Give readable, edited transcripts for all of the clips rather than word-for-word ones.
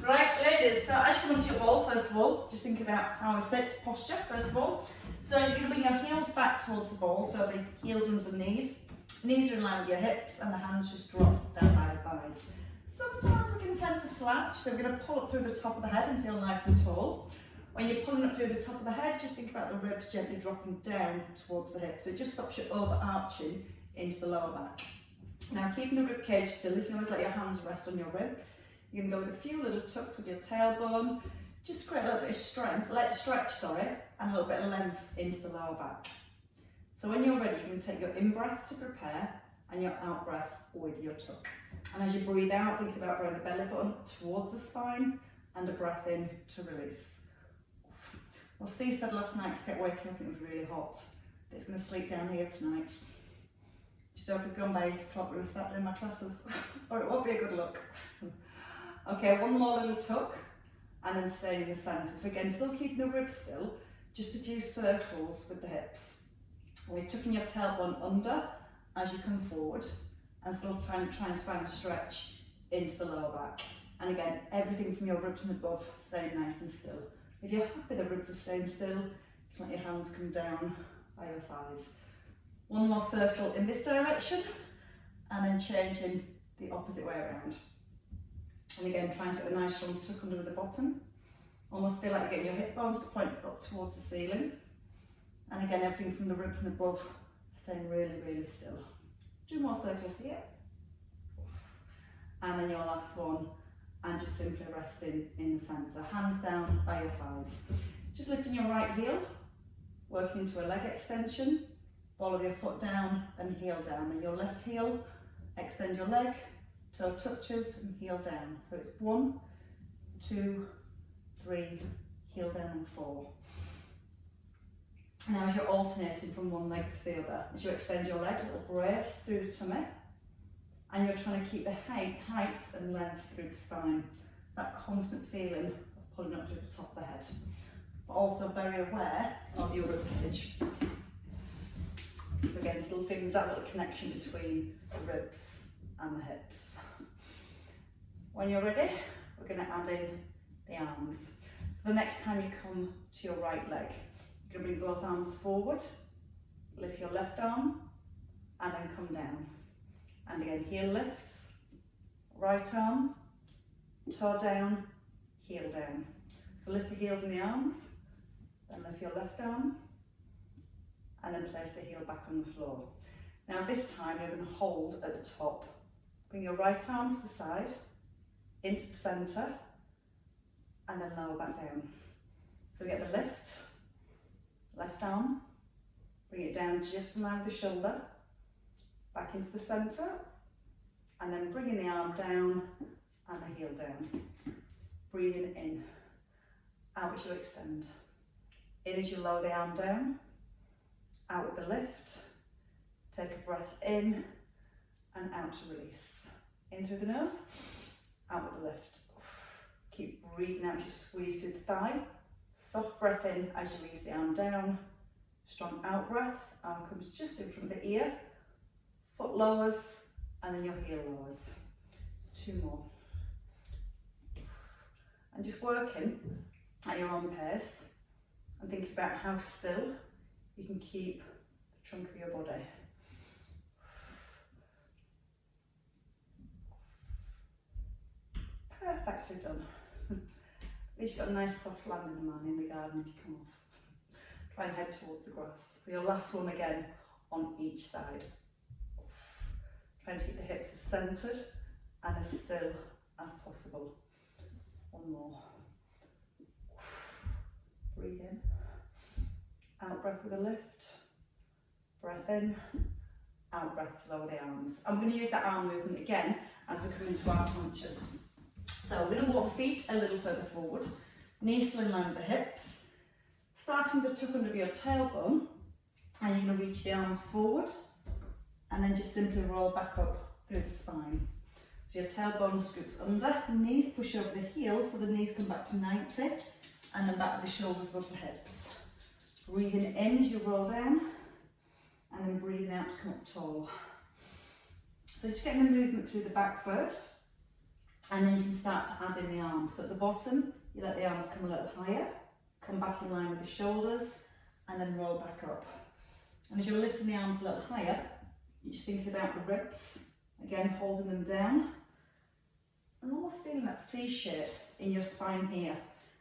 Right, ladies, so as you come into your ball, first of all, just think about how we sit, posture, first of all. So you're going to bring your heels back towards the ball, so the heels under the knees. Knees are in line with your hips, and the hands just drop down by the thighs. Sometimes we can tend to slouch, so we're going to pull up through the top of the head and feel nice and tall. When you're pulling up through the top of the head, just think about the ribs gently dropping down towards the hips. So it just stops you overarching into the lower back. Now, keeping the rib cage still, you can always let your hands rest on your ribs. You can go with a few little tucks of your tailbone, just create a little bit of strength, and a little bit of length into the lower back. So when you're ready, you can take your in-breath to prepare and your out-breath with your tuck. And as you breathe out, think about bringing the belly button towards the spine and a breath in to release. Well, Steve said last night to get waking up and it was really hot. He's going to sleep down here tonight. Just hope he's gone by 8 o'clock when I start doing my classes, or it won't be a good look. Okay, one more little tuck, and then stay in the centre. So again, still keeping the ribs still, just a few circles with the hips. We're tucking your tailbone under as you come forward, and still trying to find a stretch into the lower back. And again, everything from your ribs and above staying nice and still. If you're happy the ribs are staying still, you can let your hands come down by your thighs. One more circle in this direction, and then changing the opposite way around. And again, trying to get a nice strong tuck under the bottom. Almost feel like you're getting your hip bones to point up towards the ceiling. And again, everything from the ribs and above staying really, really still. 2 more circles here. And then your last one, and just simply resting in the centre. Hands down by your thighs. Just lifting your right heel, working into a leg extension. Ball of your foot down and heel down. Then your left heel, extend your leg, toe touches and heel down. So it's 1, 2, 3, heel down and 4. Now as you're alternating from one leg to the other, as you extend your leg, a little brace through the tummy, and you're trying to keep the height and length through the spine. That constant feeling of pulling up through the top of the head, but also very aware of your rib cage. So again, still feeling that little connection between the ribs and the hips. When you're ready, we're going to add in the arms. So the next time you come to your right leg, you're going to bring both arms forward, lift your left arm, and then come down. And again, heel lifts, right arm, toe down, heel down. So lift the heels and the arms, then lift your left arm, and then place the heel back on the floor. Now this time you're going to hold at the top. Bring your right arm to the side, into the centre, and then lower back down. So we get the lift, left arm, bring it down just in line with the shoulder, back into the centre, and then bringing the arm down and the heel down. Breathing in, out as you extend. In as you lower the arm down, out with the lift, take a breath in and out to release. In through the nose, out with the lift. Keep breathing out as you squeeze through the thigh. Soft breath in as you release the arm down. Strong out breath, arm comes just in front of the ear. Foot lowers and then your heel lowers. 2 more. And just working at your own pace and thinking about how still you can keep the trunk of your body. Perfectly done. At least you've got a nice soft landing, man, in the garden if you come off. Try and head towards the grass. For your last one again, on each side. Trying to keep the hips as centred and as still as possible. 1 more. Breathe in. Out breath with a lift. Breath in. Out breath to lower the arms. I'm going to use that arm movement again as we come into our planches. So we're going to walk the feet a little further forward. Knees still in line with the hips. Starting with the tuck under your tailbone. And you're going to reach the arms forward. And then just simply roll back up through the spine. So your tailbone scoots under, knees push over the heels, so the knees come back to 90, and then back with the shoulders above the hips. Breathing in as you roll down, and then breathing out to come up tall. So just getting the movement through the back first. And then you can start to add in the arms. So at the bottom, you let the arms come a little higher, come back in line with the shoulders, and then roll back up. And as you're lifting the arms a little higher, you're just thinking about the ribs, again holding them down, and almost feeling that C shape in your spine here.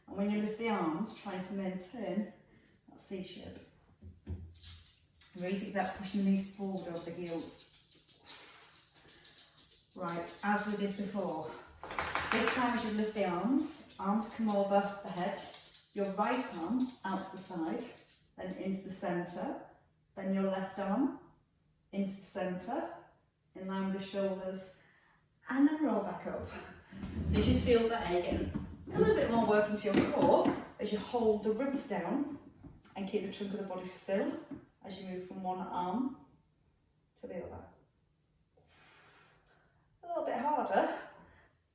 And when you lift the arms, trying to maintain that C shape. Really think about pushing the knees forward over the heels. Right, as we did before. This time as you lift the arms come over the head, your right arm out to the side, then into the centre, then your left arm into the centre, in line with the shoulders, and then roll back up. So you should feel that again. A little bit more work into your core as you hold the ribs down and keep the trunk of the body still as you move from one arm to the other. A little bit harder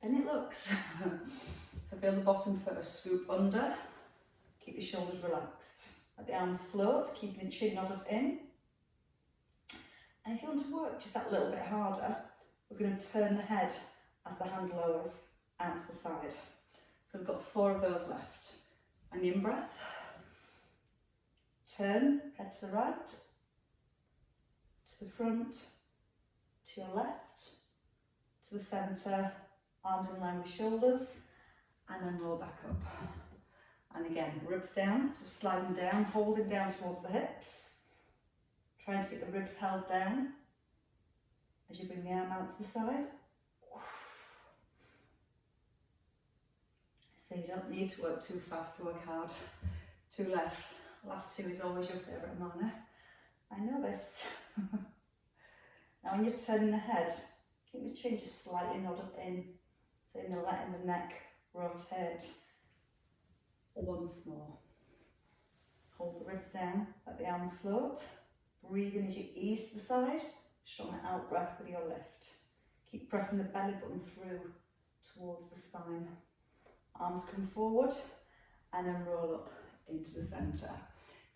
than it looks. So feel the bottom first, scoop under, keep the shoulders relaxed. Let the arms float, keeping the chin nodded in. And if you want to work just that little bit harder, we're going to turn the head as the hand lowers out to the side. So we've got 4 of those left. And the in-breath. Turn, head to the right, to the front, to your left, to the centre, arms in line with shoulders, and then roll back up. And again, ribs down, just sliding down, holding down towards the hips, trying to get the ribs held down as you bring the arm out to the side. So you don't need to work too fast to work hard. 2 left. Last 2 is always your favourite, Mana. I know this. Now when you're turning the head, keep the chin just slightly nodded in, so in the letting the neck rotate once more. Hold the ribs down, let the arms float. Breathe in as you ease to the side, strong out breath with your lift. Keep pressing the belly button through towards the spine. Arms come forward and then roll up into the centre.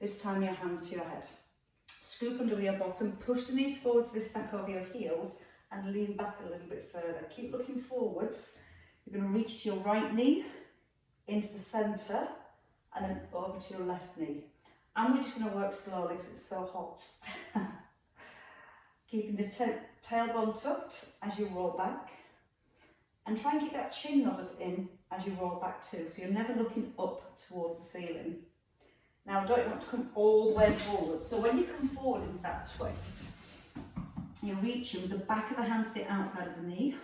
This time your hands to your head. Scoop under your bottom, push the knees forward to the stack over your heels and lean back a little bit further. Keep looking forwards. You're going to reach to your right knee, into the centre, and then over to your left knee. And we're just going to work slowly because it's so hot. Keeping the tailbone tucked as you roll back. And try and keep that chin nodded in as you roll back too, so you're never looking up towards the ceiling. Now, don't want to come all the way forward. So when you come forward into that twist, you're reaching with the back of the hand to the outside of the knee,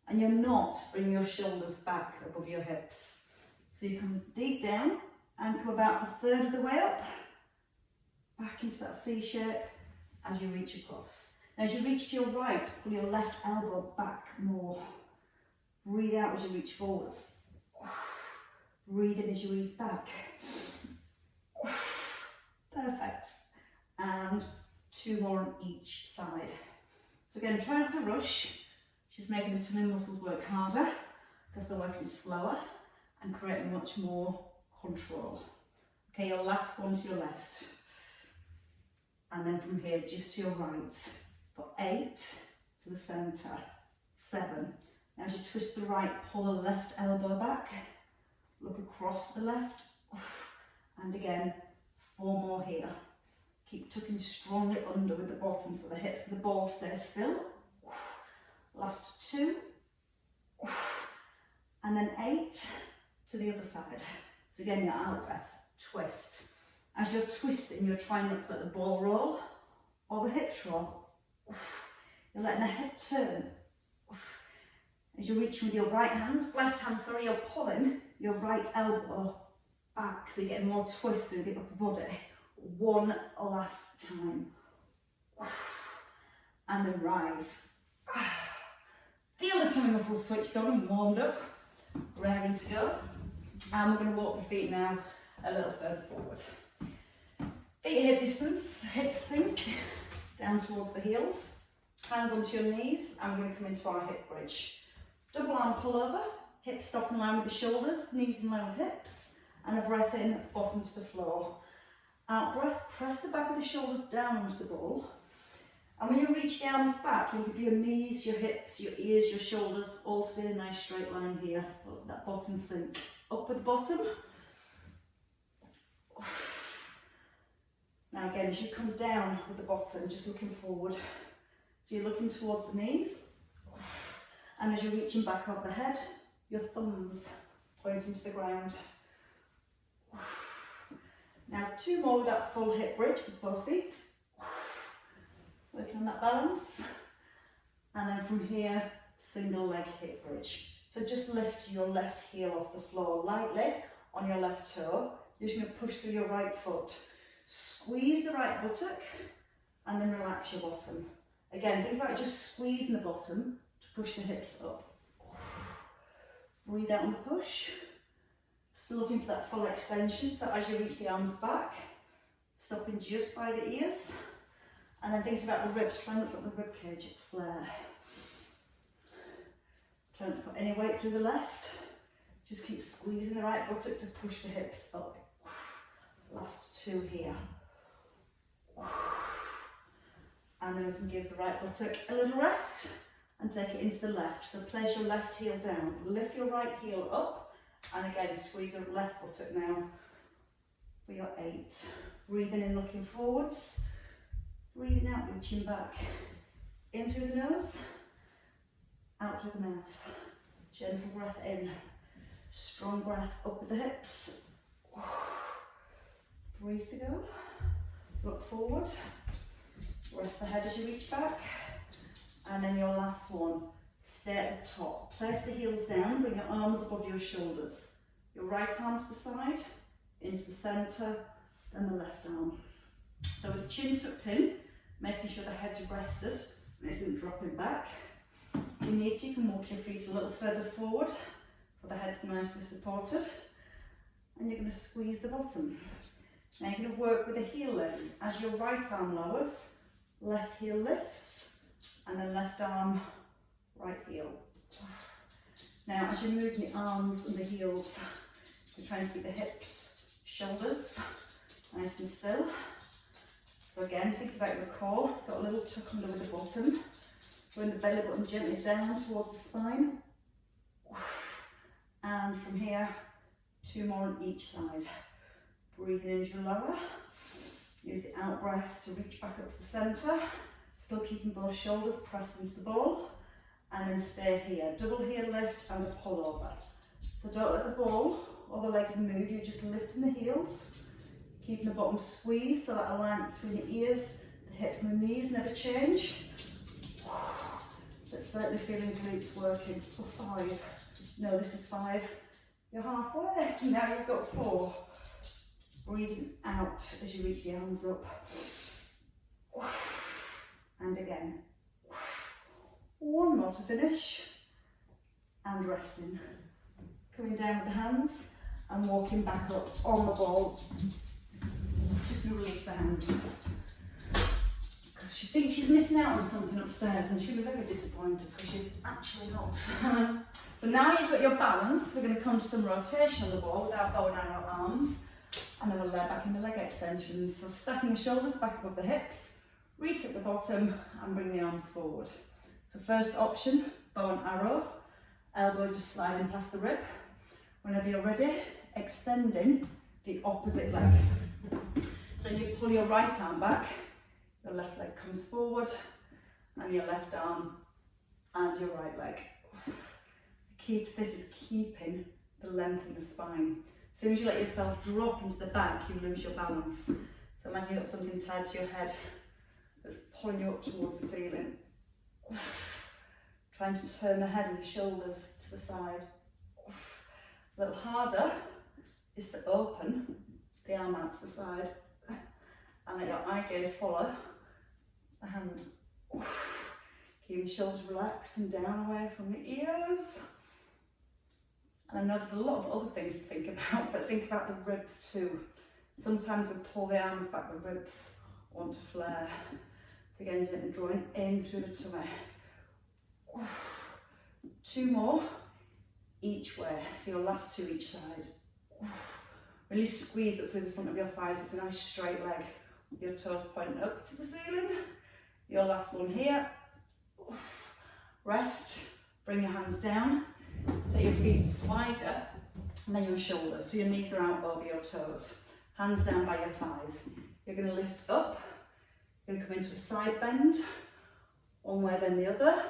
and you're not bringing your shoulders back above your hips. So you come deep down and come about 1/3 of the way up, back into that C shape as you reach across. Now, as you reach to your right, pull your left elbow back more. Breathe out as you reach forwards. Breathe in as you ease back. Perfect. And 2 more on each side. So again, try not to rush. Just making the tummy muscles work harder because they're working slower and creating much more control. Okay, your last one to your left. And then from here, just to your right. For 8 to the centre. 7. Now as you twist the right, pull the left elbow back, look across the left, and again, 4 more here. Keep tucking strongly under with the bottom so the hips of the ball stay still. Last 2, and then 8 to the other side. So again, your out breath, twist. As you're twisting, you're trying not to let the ball roll or the hips roll. You're letting the head turn. As you're reaching with your left hand, you're pulling your right elbow back, so you're getting more twist through the upper body. 1 last time. And then rise. Feel the tummy muscles switched on and warmed up, ready to go. And we're going to walk the feet now a little further forward. Feet at hip distance, hips sink down towards the heels. Hands onto your knees, and we're going to come into our hip bridge. Double arm pull over, hips stop in line with the shoulders, knees in line with hips, and a breath in, bottom to the floor. Out breath, press the back of the shoulders down onto the ball, And when you reach the arms back, you'll give your knees, your hips, your ears, your shoulders all to be in a nice straight line here. That bottom sink. Up with the bottom. Now again, as you come down with the bottom, just looking forward. So you're looking towards the knees. And as you're reaching back over the head, your thumbs pointing to the ground. Now 2 more with that full hip bridge with both feet. Working on that balance. And then from here, single leg hip bridge. So just lift your left heel off the floor lightly on your left toe. You're just going to push through your right foot. Squeeze the right buttock and then relax your bottom. Again, think about just squeezing the bottom to push the hips up. Breathe out on the push. Still looking for that full extension, so as you reach the arms back, stopping just by the ears, and then thinking about the ribs, try not to let the rib cage flare. Try not to put any weight through the left, just keep squeezing the right buttock to push the hips up. Last 2 here. And then we can give the right buttock a little rest and take it into the left. So place your left heel down, lift your right heel up, and again squeeze the left buttock now for your 8. Breathing in, looking forwards. Breathing out, reaching back. In through the nose, out through the mouth. Gentle breath in. Strong breath up with the hips. 3 to go. Look forward. Rest the head as you reach back. And then your last one. Stay at the top. Place the heels down. Bring your arms above your shoulders. Your right arm to the side, into the centre, then the left arm. So with the chin tucked in, making sure the head's rested and isn't dropping back. If you need to, you can walk your feet a little further forward so the head's nicely supported. And you're going to squeeze the bottom. Now you're going to work with a heel lift. As your right arm lowers, left heel lifts, and then left arm, right heel. Now as you're moving the arms and the heels, you're trying to keep the hips, shoulders nice and still. So again, think about your core, got a little tuck under with the bottom. Bring the belly button gently down towards the spine. And from here, 2 more on each side. Breathing into your lower. Use the out breath to reach back up to the centre. Still keeping both shoulders pressed into the ball. And then stay here. Double heel lift and a pull over. So don't let the ball or the legs move. You're just lifting the heels. Keeping the bottom squeezed so that alignment between the ears, the hips and the knees never change. But certainly feeling glutes working for 5. No, this is 5. You're halfway. Now you've got 4. Breathing out as you reach the arms up. And again. 1 more to finish. And resting. Coming down with the hands and walking back up on the ball. Just going to release the hand. She thinks she's missing out on something upstairs and she'll be very disappointed because she's actually not. So now you've got your balance, we're going to come to some rotation on the ball with our bow and arrow arms, and then we'll lay back in the leg extensions. So stacking the shoulders back above the hips, reach at the bottom and bring the arms forward. So first option, bow and arrow, elbow just sliding past the rib. Whenever you're ready, extending the opposite leg. So you pull your right arm back, your left leg comes forward, and your left arm and your right leg. The key to this is keeping the length in the spine. As soon as you let yourself drop into the back, you lose your balance. So imagine you've got something tied to your head that's pulling you up towards the ceiling. Trying to turn the head and the shoulders to the side. A little harder is to open the arm out to the side and let your eye gaze follow the hand. Keep the shoulders relaxed and down away from the ears. And I know there's a lot of other things to think about, but think about the ribs too. Sometimes we pull the arms back, the ribs want to flare. So again, gently drawing in through the tummy. 2 more each way, so your last 2 each side. Really squeeze up through the front of your thighs. It's a nice straight leg. Your toes pointing up to the ceiling. Your last one here. Rest, bring your hands down, take your feet wider, and then your shoulders, so your knees are out over your toes. Hands down by your thighs. You're going to lift up, you're going to come into a side bend, one way then the other,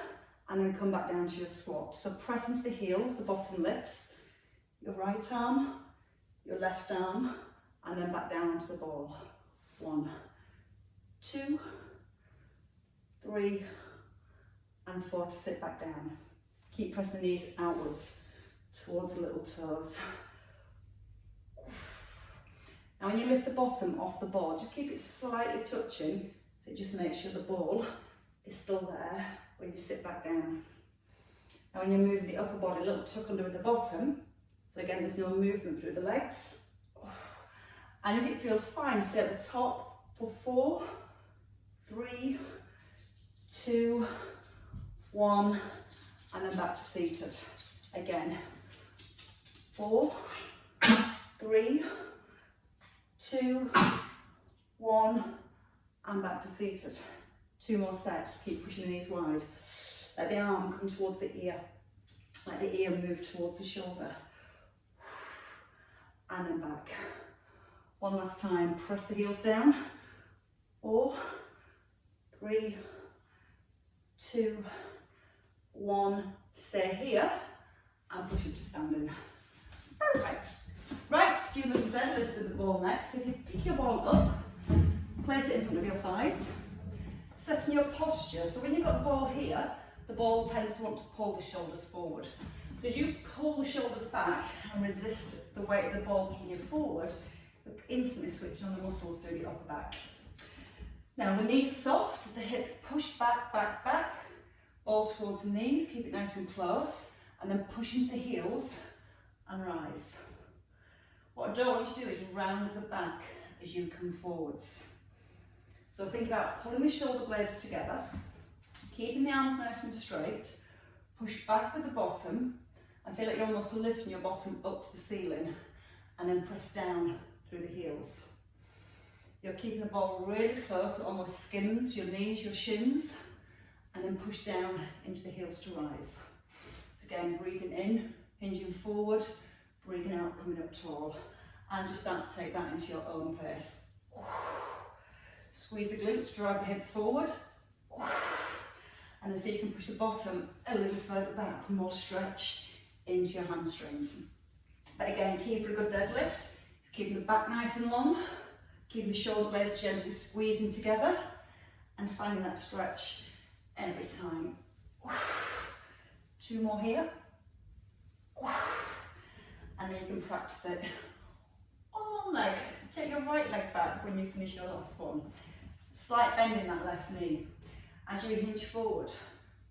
and then come back down to your squat. So press into the heels, the bottom lifts, your right arm, your left arm, and then back down onto the ball. 1, 2, 3, and 4 to sit back down. Keep pressing the knees outwards towards the little toes. Now when you lift the bottom off the ball, just keep it slightly touching, so just make sure the ball is still there when you sit back down. Now when you're moving the upper body, look, tuck under with the bottom, so again there's no movement through the legs. And if it feels fine, stay at the top for 4, 3, 2, 1, and then back to seated. Again, 4, 3, 2, 1, and back to seated. 2 more sets, keep pushing the knees wide. Let the arm come towards the ear. Let the ear move towards the shoulder. And then back. One last time, press the heels down. 4, 3, 2, 1, stay here, and push up to standing. Perfect. Right, do little deadlifts with the ball next. If you pick your ball up, place it in front of your thighs, setting your posture. So when you've got the ball here, the ball tends to want to pull the shoulders forward. As you pull the shoulders back and resist the weight of the ball pulling you forward, you're instantly switching on the muscles through the upper back. Now the knees are soft, the hips push back, back, back, ball towards the knees, keep it nice and close, and then push into the heels and rise. What I don't want you to do is round the back as you come forwards. So think about pulling the shoulder blades together, keeping the arms nice and straight, push back with the bottom, and feel like you're almost lifting your bottom up to the ceiling, and then press down through the heels. You're keeping the ball really close, so it almost skims your knees, your shins, and then push down into the heels to rise. So again, breathing in, hinging forward, breathing out, coming up tall, and just start to take that into your own pace. Squeeze the glutes, drive the hips forward, and then see if you can push the bottom a little further back for more stretch into your hamstrings. But again, key for a good deadlift is keeping the back nice and long, keeping the shoulder blades gently squeezing together, and finding that stretch every time. 2 more here. And then you can practice it on one leg. Take your right leg back when you finish your last one. Slight bend in that left knee. As you hinge forward,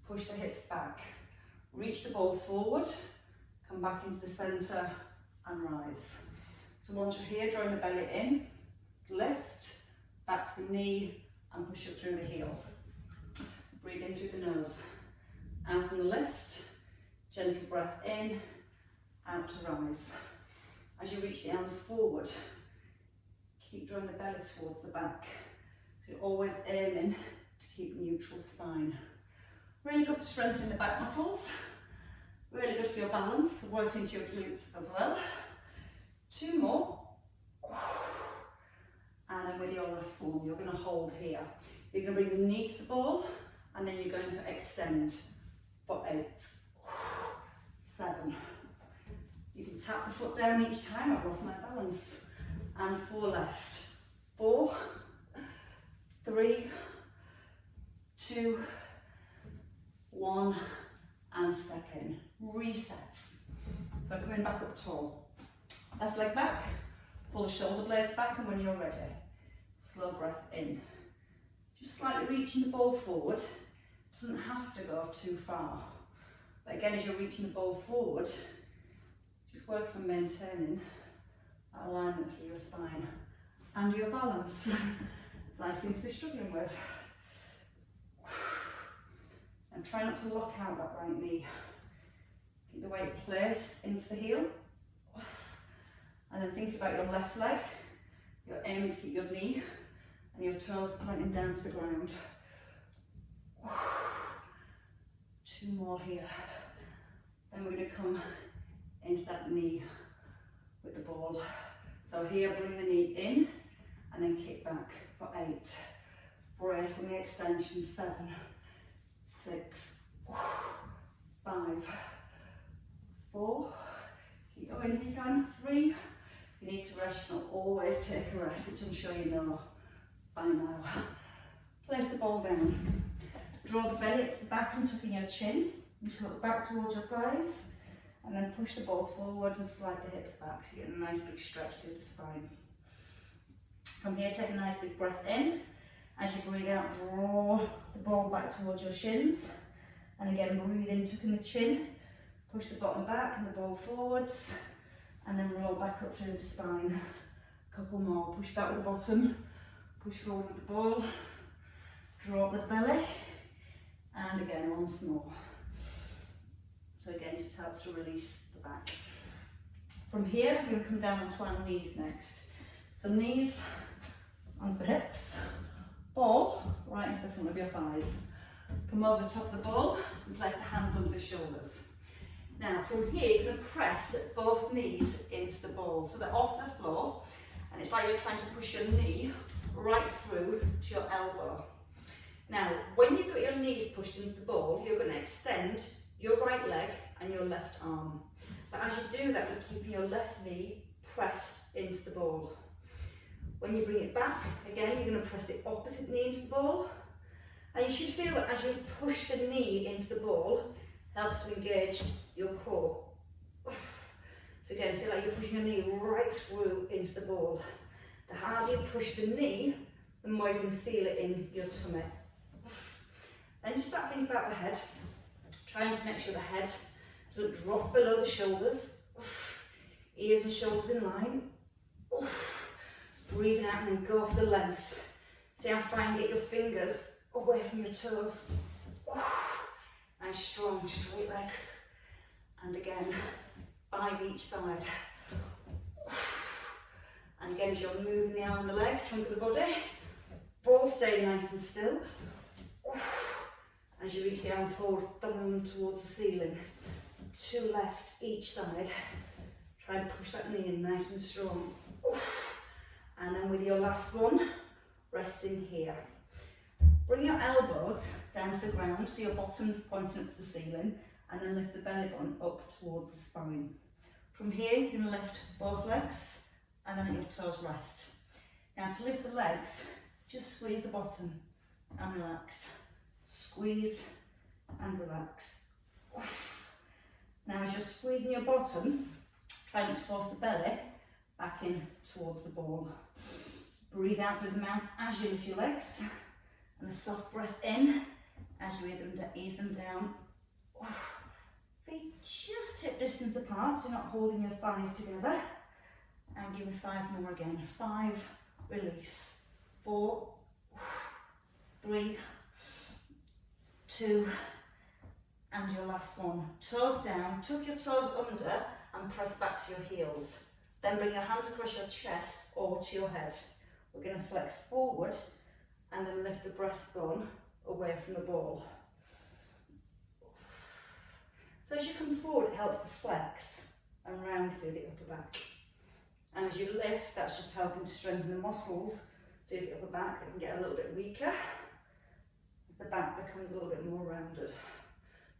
push the hips back. Reach the ball forward, come back into the centre and rise. So once you're here, drawing the belly in, lift, back to the knee and push up through the heel. Breathe in through the nose. Out on the lift, gentle breath in, out to rise. As you reach the arms forward, keep drawing the belly towards the back. So you're always aiming to keep neutral spine. Really good for strengthening the back muscles. Really good for your balance, working into your glutes as well. 2 more. And then with your last one, you're going to hold here. You're going to bring the knee to the ball, and then you're going to extend for 8, 7. You can tap the foot down each time. I've lost my balance. And 4 left. 4, 3, 2, 1, and step in. Reset. So coming back up tall. Left leg back, pull the shoulder blades back, and when you're ready, slow breath in. Just slightly reaching the ball forward. Doesn't have to go too far. But again, as you're reaching the ball forward, just working on maintaining that alignment through your spine and your balance, as I seem to be struggling with. And try not to lock out that right knee. Keep the weight placed into the heel. And then think about your left leg. You're aiming to keep your knee and your toes pointing down to the ground. 2 more here. Then we're going to come into that knee with the ball. So here, bring the knee in and then kick back for 8. Brace on the extension. 7, 6, 5, 4. Keep going if you can. 3. If you need to rest, you can always take a rest, which I'm sure you know by now. Place the ball down. Draw the belly to the back and tuck in your chin. You should look back towards your thighs. And then push the ball forward and slide the hips back to get a nice big stretch through the spine. From here, take a nice big breath in. As you breathe out, draw the ball back towards your shins. And again, breathe in, tuck in the chin. Push the bottom back and the ball forwards. And then roll back up through the spine. A couple more. Push back with the bottom. Push forward with the ball. Draw up with the belly. And again, once more. So again, just helps to release the back. From here, we're going to come down onto our knees next. So knees onto the hips, ball right into the front of your thighs. Come over the top of the ball and place the hands under the shoulders. Now from here, you're going to press both knees into the ball. So they're off the floor, and it's like you're trying to push your knee right through to your elbow. Now, when you've got your knees pushed into the ball, you're going to extend your right leg and your left arm. But as you do that, you're keeping your left knee pressed into the ball. When you bring it back, again, you're going to press the opposite knee into the ball. And you should feel that as you push the knee into the ball, it helps to engage your core. So again, feel like you're pushing your knee right through into the ball. The harder you push the knee, the more you can feel it in your tummy. Then just start thinking about the head. Trying to make sure the head doesn't drop below the shoulders. Ears and shoulders in line. Breathing out and then go for the length. See how far you can get your fingers away from your toes. Nice strong straight leg. And again, 5 each side. And again, as you're moving the arm and the leg, trunk of the body, ball stay nice and still. As you reach the arm forward, thumb towards the ceiling. 2 left each side. Try and push that knee in nice and strong. And then with your last one, resting here. Bring your elbows down to the ground so your bottom's pointing up to the ceiling, and then lift the belly button up towards the spine. From here, you're going to lift both legs and then let your toes rest. Now to lift the legs, just squeeze the bottom and relax. Squeeze and relax. Now as you're squeezing your bottom, try not to force the belly back in towards the ball. Breathe out through the mouth as you lift your legs, and a soft breath in as you ease them down. Feet just hip distance apart, so you're not holding your thighs together. And give me 5 more again. 5, release. 4, 3, 2, and your last one. Toes down, tuck your toes under and press back to your heels. Then bring your hands across your chest or to your head. We're going to flex forward and then lift the breastbone away from the ball. So as you come forward, it helps to flex and round through the upper back. And as you lift, that's just helping to strengthen the muscles through the upper back. They can get a little bit weaker as the back becomes a little bit more rounded.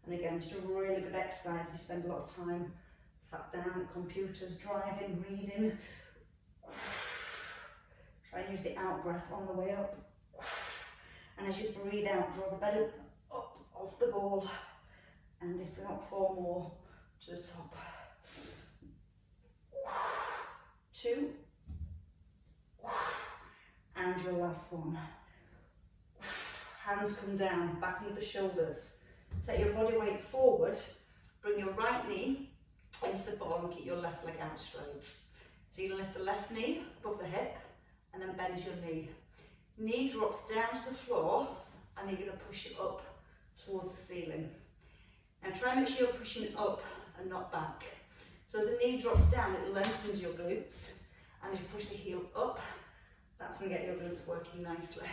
And again, just a really good exercise if you spend a lot of time sat down at computers, driving, reading. Try and use the out breath on the way up. And as you breathe out, draw the belly up off the ball. And lift it up 4 more to the top. 2. And your last one. Hands come down, back under the shoulders. Take your body weight forward, bring your right knee into the ball and keep your left leg out straight. So you lift the left knee above the hip and then bend your knee. Knee drops down to the floor and then you're going to push it up towards the ceiling. Now try and make sure you're pushing it up and not back. So as the knee drops down, it lengthens your glutes, and as you push the heel up, that's going to get your glutes working nicely.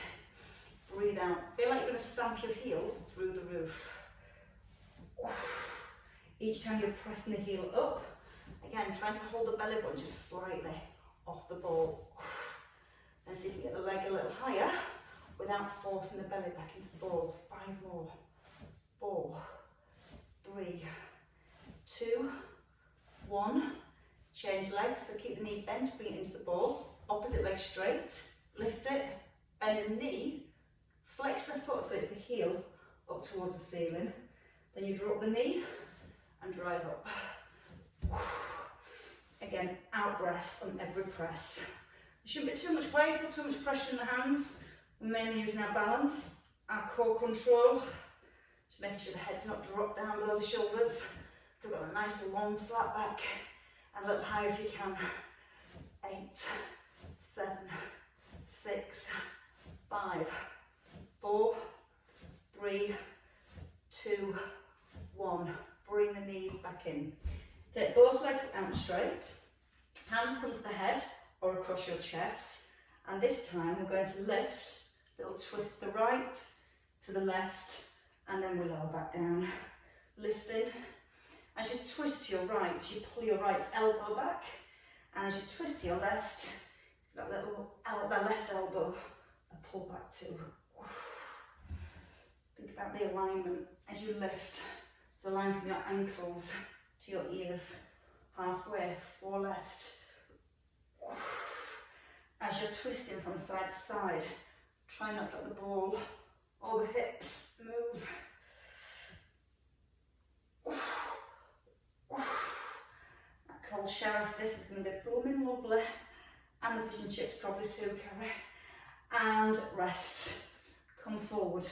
Breathe out. Feel like you're going to stamp your heel through the roof. Each time you're pressing the heel up, again, trying to hold the belly button just slightly off the ball. And see if you get the leg a little higher without forcing the belly back into the ball. 5 more. 4, 3, 2, 1. Change legs, so keep the knee bent, bring it into the ball. Opposite leg straight, lift it, bend the knee, flex the foot so it's the heel up towards the ceiling. Then you drop the knee and drive up. Again, out breath on every press. There shouldn't be too much weight or too much pressure in the hands. We're mainly using our balance, our core control. Just making sure the head's not dropped down below the shoulders. So we've got a nice long flat back and a little higher if you can. 8, 7, 6, 5, 4, 3, 2, 1. Bring the knees back in. Take both legs out straight. Hands come to the head or across your chest. And this time we're going to lift, little twist to the right, to the left, and then we lower back down. Lifting. As you twist to your right, you pull your right elbow back. And as you twist to your left, that left elbow, and pull back too. Think about the alignment as you lift. So align from your ankles to your ears, halfway, 4 left. As you're twisting from side to side, try not to let the ball or the hips move. That cold shower for this is going to be blooming lovely. And the fish and chips probably too, Carrie. And rest. Come forward.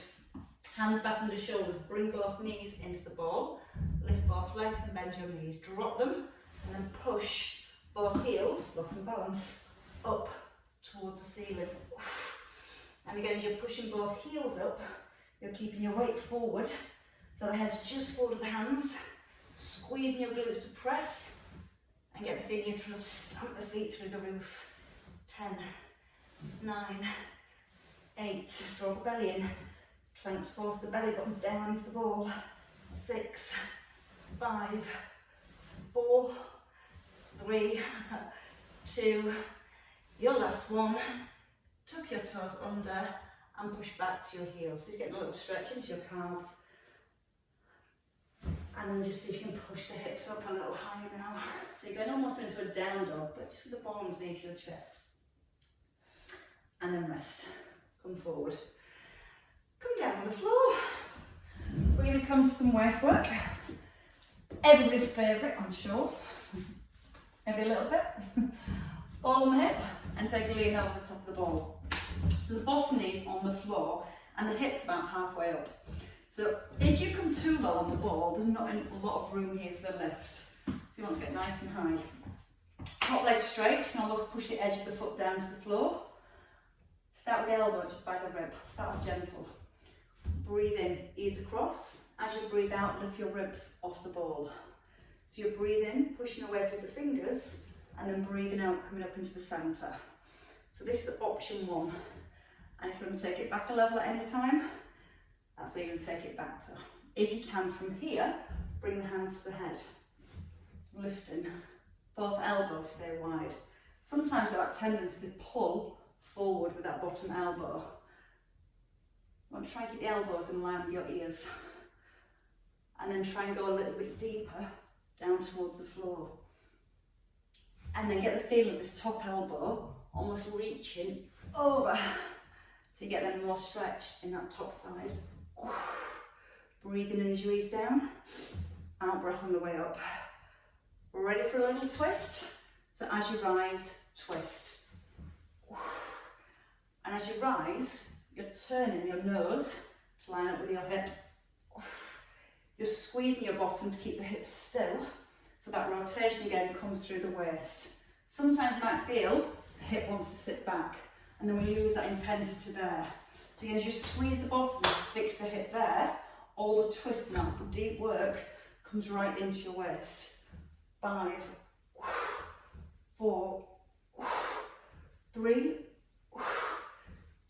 Hands back under shoulders. Bring both knees into the ball. Lift both legs and bend your knees. Drop them and then push both heels, lost in balance, up towards the ceiling. And again, as you're pushing both heels up, you're keeping your weight forward. So the head's just forward of the hands. Squeezing your glutes to press. And get the feeling you're trying to stamp the feet through the roof. 10, 9, 8. Draw the belly in. Trying to force the belly button down into the ball. 6, 5, 4, 3, 2. Your last one. Tuck your toes under and push back to your heels. So you're getting a little stretch into your calves. And then just see if you can push the hips up a little higher now. So you're going almost into a down dog, but just with the ball underneath your chest. And then rest. Come forward. Come down on the floor. We're going to come to some waist work. Everybody's favourite, I'm sure. Maybe a little bit. Ball on the hip and take a lean over the top of the ball. So the bottom knee's on the floor and the hip's about halfway up. So if you come too low on the ball, there's not a lot of room here for the lift. So you want to get nice and high. Top leg straight, you can almost push the edge of the foot down to the floor. Start with the elbow, just by the rib. Start off gentle. Breathe in, ease across. As you breathe out, lift your ribs off the ball. So you're breathing, pushing away through the fingers, and then breathing out, coming up into the centre. So this is option 1. And if you want to take it back a level at any time, that's where you're going to take it back to. If you can, from here, bring the hands to the head. Lifting. Both elbows stay wide. Sometimes we've got that tendency to pull forward with that bottom elbow. You want to try and get the elbows in line with your ears. And then try and go a little bit deeper down towards the floor. And then get the feel of this top elbow almost reaching over. So you get then more stretch in that top side. Breathing in as you ease down. Out breath on the way up. Ready for a little twist? So as you rise, twist. And as you rise, you're turning your nose to line up with your hip. You're squeezing your bottom to keep the hips still. So that rotation again comes through the waist. Sometimes you might feel the hip wants to sit back. And then we lose that intensity there. So again, as you squeeze the bottom and fix the hip there, all the twist now, deep work, comes right into your waist. 5, 4, 3,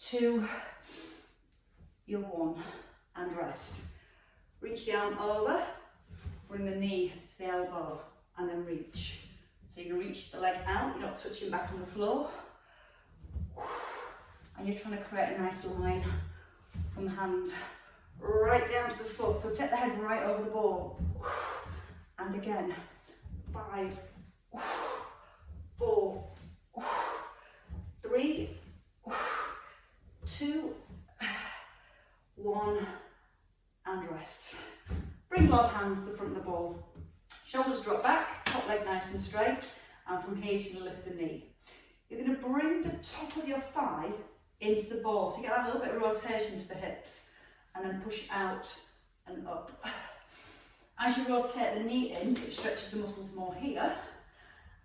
2, your 1, and rest. Reach the arm over, bring the knee to the elbow, and then reach. So you're going to reach the leg out, you're not touching back on the floor. And you're trying to create a nice line from the hand right down to the foot. So take the head right over the ball. And again, 5, 4, 3, 2, 1, and rest. Bring both hands to the front of the ball. Shoulders drop back, top leg nice and straight, and from here you're going to lift the knee. You're going to bring the top of your thigh into the ball, so you get that little bit of rotation to the hips, and then push out and up. As you rotate the knee in, it stretches the muscles more here,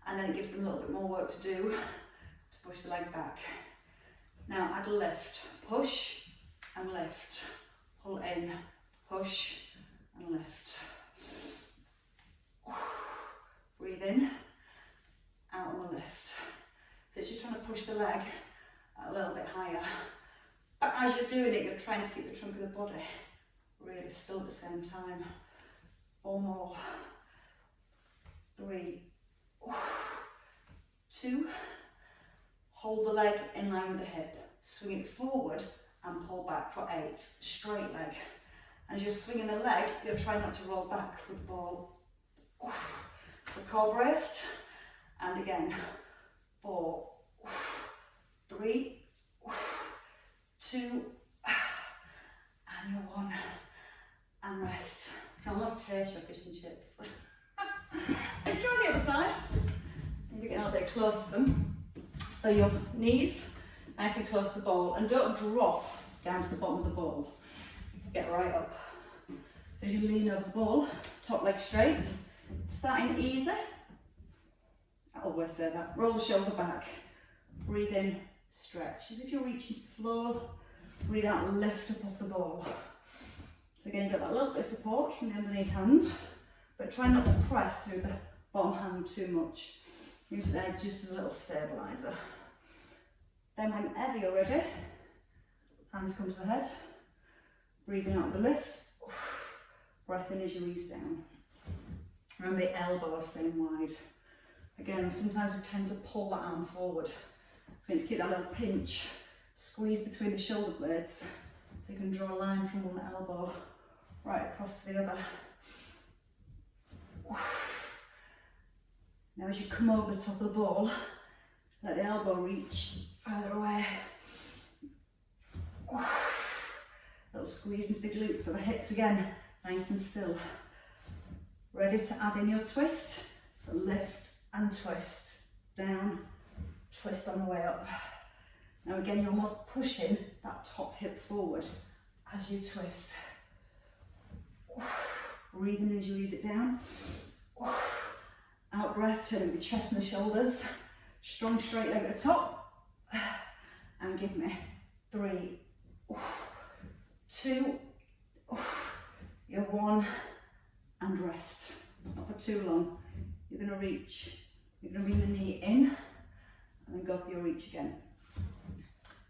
and then it gives them a little bit more work to do to push the leg back. Now add a lift, push and lift, pull in, push and lift. Breathe in, out on the lift. So it's just trying to push the leg a little bit higher. But as you're doing it, you're trying to keep the trunk of the body really still at the same time. 4 more. 3, 2. Hold the leg in line with the hip. Swing it forward and pull back for 8. Straight leg. And as you're swinging the leg, you're trying not to roll back with the ball. So core braced. And again. 4, 3, 2, and your 1, and rest. You can almost taste your fish and chips. Let's try the other side. Maybe get a little bit close to them. So your knees nice and close to the ball, and don't drop down to the bottom of the ball. Get right up. So as you lean over the ball, top leg straight, starting easy. I always say that. Roll the shoulder back. Breathe in, stretch. As if you're reaching to the floor. Breathe out, lift up off the ball. So again, you've got that little bit of support from the underneath hand, but try not to press through the bottom hand too much. Use the edge just as a little stabiliser. Then whenever you're ready, hands come to the head. Breathing out the lift. Breath in as you release down. Remember the elbow is staying wide. Again, sometimes we tend to pull that arm forward. So you need to keep that little pinch, squeeze between the shoulder blades, so you can draw a line from one elbow right across to the other. Now as you come over the top of the ball, let the elbow reach further away. Little squeeze into the glutes, so the hips again, nice and still. Ready to add in your twist, so lift and twist, down, twist on the way up. Now again, you're almost pushing that top hip forward as you twist. Breathing as you ease it down. Out breath, turning the chest and the shoulders. Strong straight leg at the top. And give me 3, 2, your 1, and rest. Not for too long. You're going to reach. You're going to bring the knee in and then go for your reach again.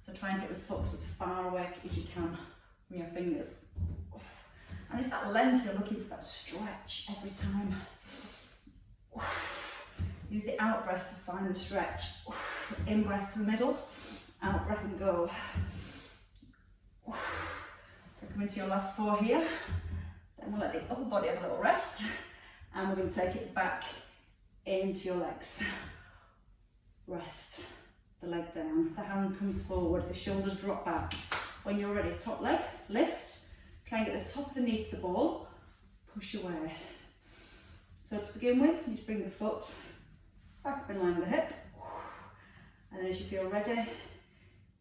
So try and get the foot as far away as you can from your fingers. And it's that length, you're looking for that stretch every time. Use the out breath to find the stretch. In breath to the middle, out breath and go. So come into your last 4 here. Then we'll let the upper body have a little rest. And we're going to take it back into your legs. Rest the leg down. The hand comes forward, the shoulders drop back. When you're ready, top leg, lift. Try and get the top of the knee to the ball. Push away. So to begin with, you just bring the foot back up in line with the hip. And then as you feel ready,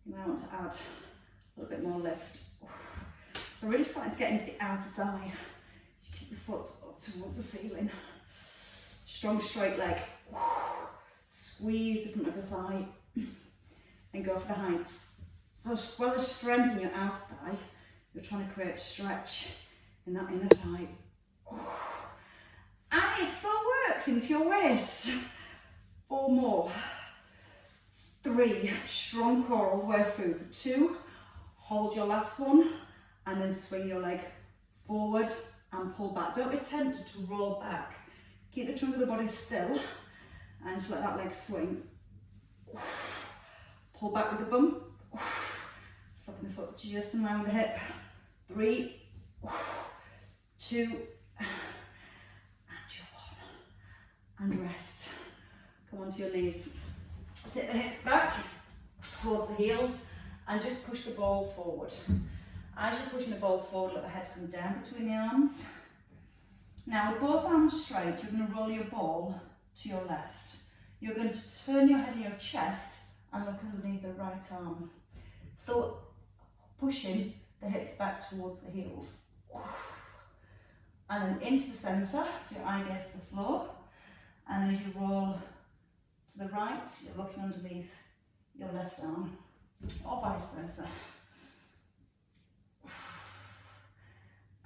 you might want to add a little bit more lift. So really starting to get into the outer thigh. Just keep your foot up towards the ceiling. Strong straight leg. Squeeze the front of the thigh. And go for the heights. So as well as strengthening your outer thigh, you're trying to create stretch in that inner thigh. And it still works into your waist. 4 more. 3, strong core all the way through. 2, hold your last one and then swing your leg forward and pull back. Don't be tempted to roll back. Keep the trunk of the body still and just let that leg swing. Pull back with the bum. Stopping the foot just around the hip. 3, 2, and jump on. And rest. Come onto your knees. Sit the hips back towards the heels and just push the ball forward. As you're pushing the ball forward, let the head come down between the arms. Now with both arms straight, you're going to roll your ball to your left. You're going to turn your head and your chest and look underneath the right arm. Still pushing the hips back towards the heels. And then into the centre, so your eye gets to the floor. And then as you roll to the right, you're looking underneath your left arm, or vice versa.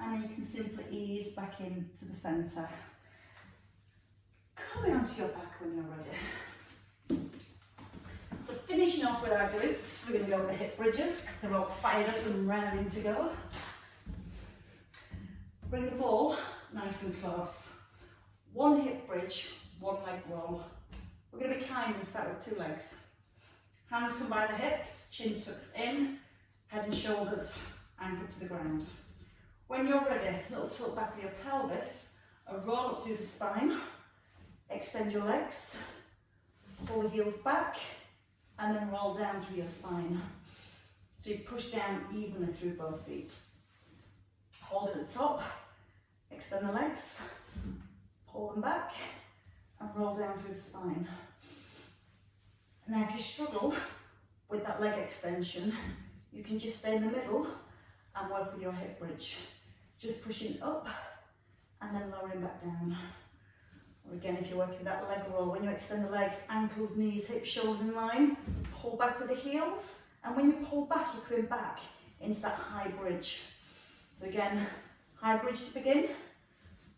And then you can simply ease back into the centre. Coming onto your back when you're ready. So finishing off with our glutes, we're going to go with the hip bridges because they're all fired up and raring to go. Bring the ball nice and close. One hip bridge, one leg roll. We're going to be kind and start with 2 legs. Hands come by the hips, chin tucks in, head and shoulders anchored to the ground. When you're ready, a little tilt back with your pelvis, a roll up through the spine, extend your legs, pull the heels back, and then roll down through your spine. So you push down evenly through both feet. Hold at the top, extend the legs, pull them back, and roll down through the spine. Now if you struggle with that leg extension, you can just stay in the middle and work with your hip bridge. Just pushing up and then lowering back down. Or again, if you're working with that leg roll, when you extend the legs, ankles, knees, hips, shoulders in line, pull back with the heels, and when you pull back, you're coming back into that high bridge. So again, high bridge to begin,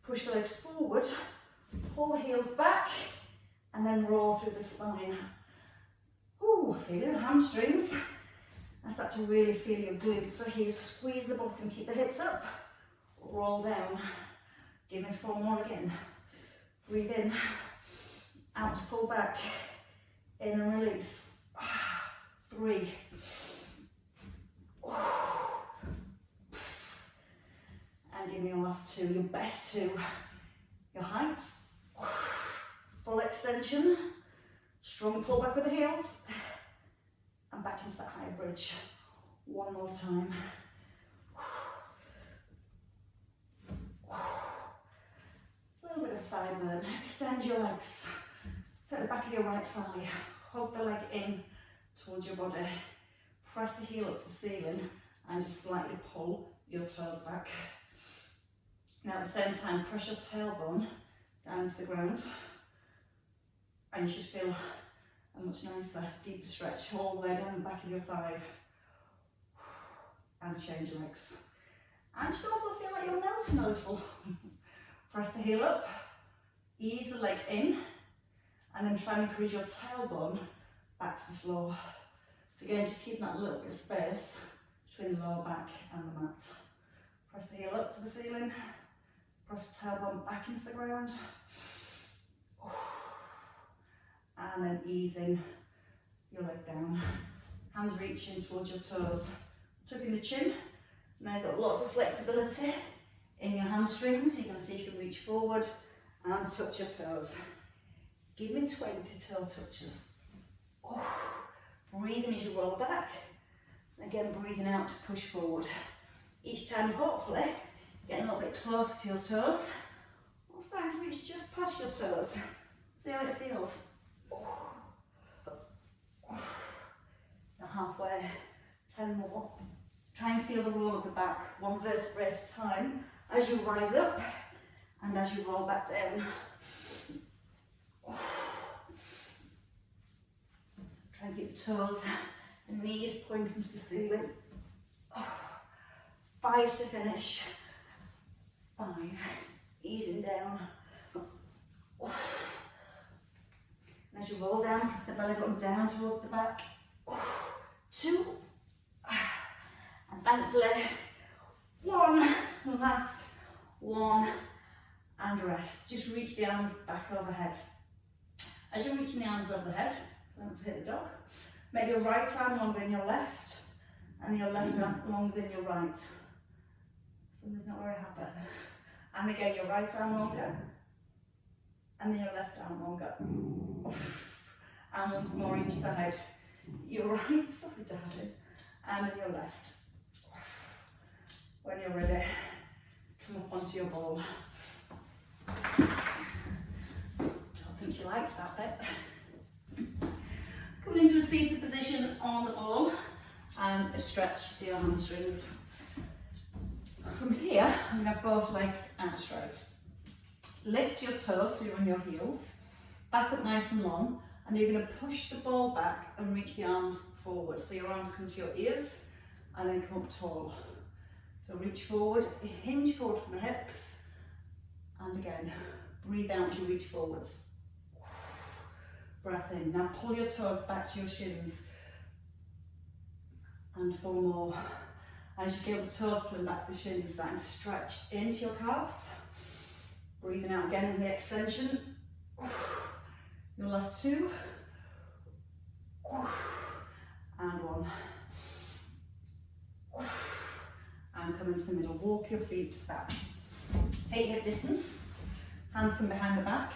push the legs forward, pull the heels back, and then roll through the spine. Ooh, feeling the hamstrings. And start to really feel your glutes. So here, squeeze the bottom, keep the hips up, roll down. Give me 4 more again. Breathe in, out to pull back, in and release. 3. And give me your last 2, your best 2. Your height, full extension, strong pull back with the heels, and back into that high bridge. 1 more time. A little bit of thigh burn. Extend your legs. Take the back of your right thigh. Hug the leg in towards your body. Press the heel up to the ceiling and just slightly pull your toes back. Now at the same time, press your tailbone down to the ground. And you should feel a much nicer, deeper stretch all the way down the back of your thigh. And change legs. And you should also feel like you're melting a little. Press the heel up, ease the leg in, and then try and encourage your tailbone back to the floor. So again, just keeping that little bit of space between the lower back and the mat. Press the heel up to the ceiling, press the tailbone back into the ground, and then easing your leg down. Hands reaching towards your toes, tucking the chin. Now you've got lots of flexibility in your hamstrings. You can see you can reach forward and touch your toes. Give me 20 toe touches. Breathing as you roll back. Again, breathing out to push forward. Each time, hopefully, getting a little bit closer to your toes. Or starting to reach just past your toes. See how it feels. Now halfway, 10 more. Try and feel the roll of the back, 1 vertebrae at a time, as you rise up and as you roll back down. Try and keep the toes and knees pointing to the ceiling. 5 to finish. 5. Easing down. And as you roll down, press the belly button down towards the back. 2. And thankfully, One, last one, and rest. Just reach the arms back overhead. As you're reaching the arms overhead, don't hit the dog. Make your right arm longer than your left, and your left arm longer than your right. Somebody's not very happy. And again, your right arm longer, and then your left arm longer. And once more each side. Your right, sorry darling, and then your left. When you're ready, come up onto your ball. Don't think you liked that bit. Come into a seated position on the ball and stretch the hamstrings. From here, I'm going to have both legs out straight. Lift your toes so you're on your heels, back up nice and long, and you're going to push the ball back and reach the arms forward. So your arms come to your ears and then come up tall. So reach forward, hinge forward from the hips, and again, breathe out as you reach forwards. Breath in. Now pull your toes back to your shins. And 4 more. As you feel the toes pulling back to the shins, starting to stretch into your calves. Breathing out again in the extension. Your last 2. And 1. And come into the middle. Walk your feet back. 8 hip distance. Hands come behind the back.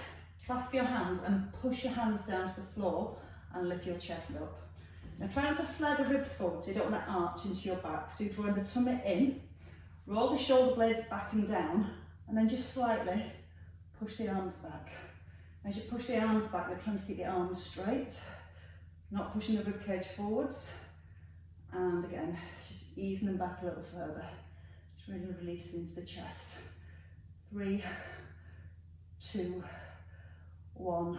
Clasp your hands and push your hands down to the floor and lift your chest up. Now try not to flare the ribs forward, so you don't want to arch into your back. So you're drawing the tummy in, roll the shoulder blades back and down, and then just slightly push the arms back. As you push the arms back, you're trying to keep the arms straight, not pushing the rib cage forwards. And again, just easing them back a little further. Just really releasing into the chest. 3, 2, 1,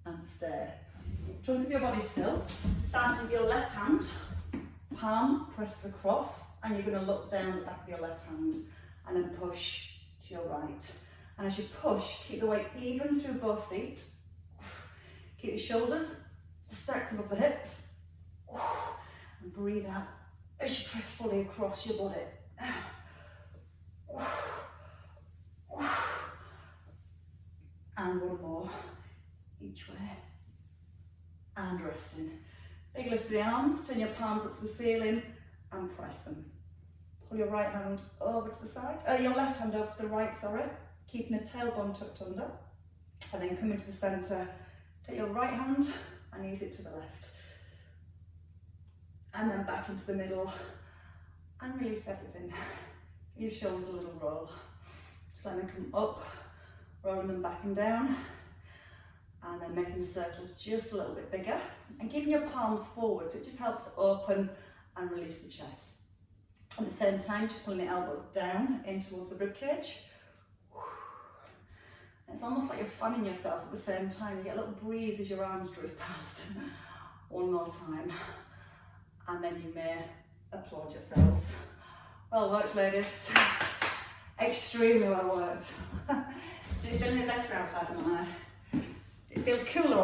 and stay. Try and keep your body still. Starting with your left hand, palm presses across, and you're going to look down the back of your left hand and then push to your right. And as you push, keep the weight even through both feet. Keep your shoulders stacked above the hips. And breathe out as you press fully across your body. And 1 more each way. And resting. Big lift of the arms, turn your palms up to the ceiling and press them. Pull your right hand over to the side, your left hand over to the right, sorry, keeping the tailbone tucked under. And then come into the centre, take your right hand and ease it to the left. And then back into the middle and release everything. Give your shoulders a little roll. Just let them come up, rolling them back and down. And then making the circles just a little bit bigger and keeping your palms forward, so it just helps to open and release the chest. At the same time, just pulling the elbows down in towards the ribcage. It's almost like you're fanning yourself at the same time. You get a little breeze as your arms drift past. 1 more time. And then you may applaud yourselves. Well worked, ladies. Extremely well worked. Do you feel any better outside, am I? It feels cooler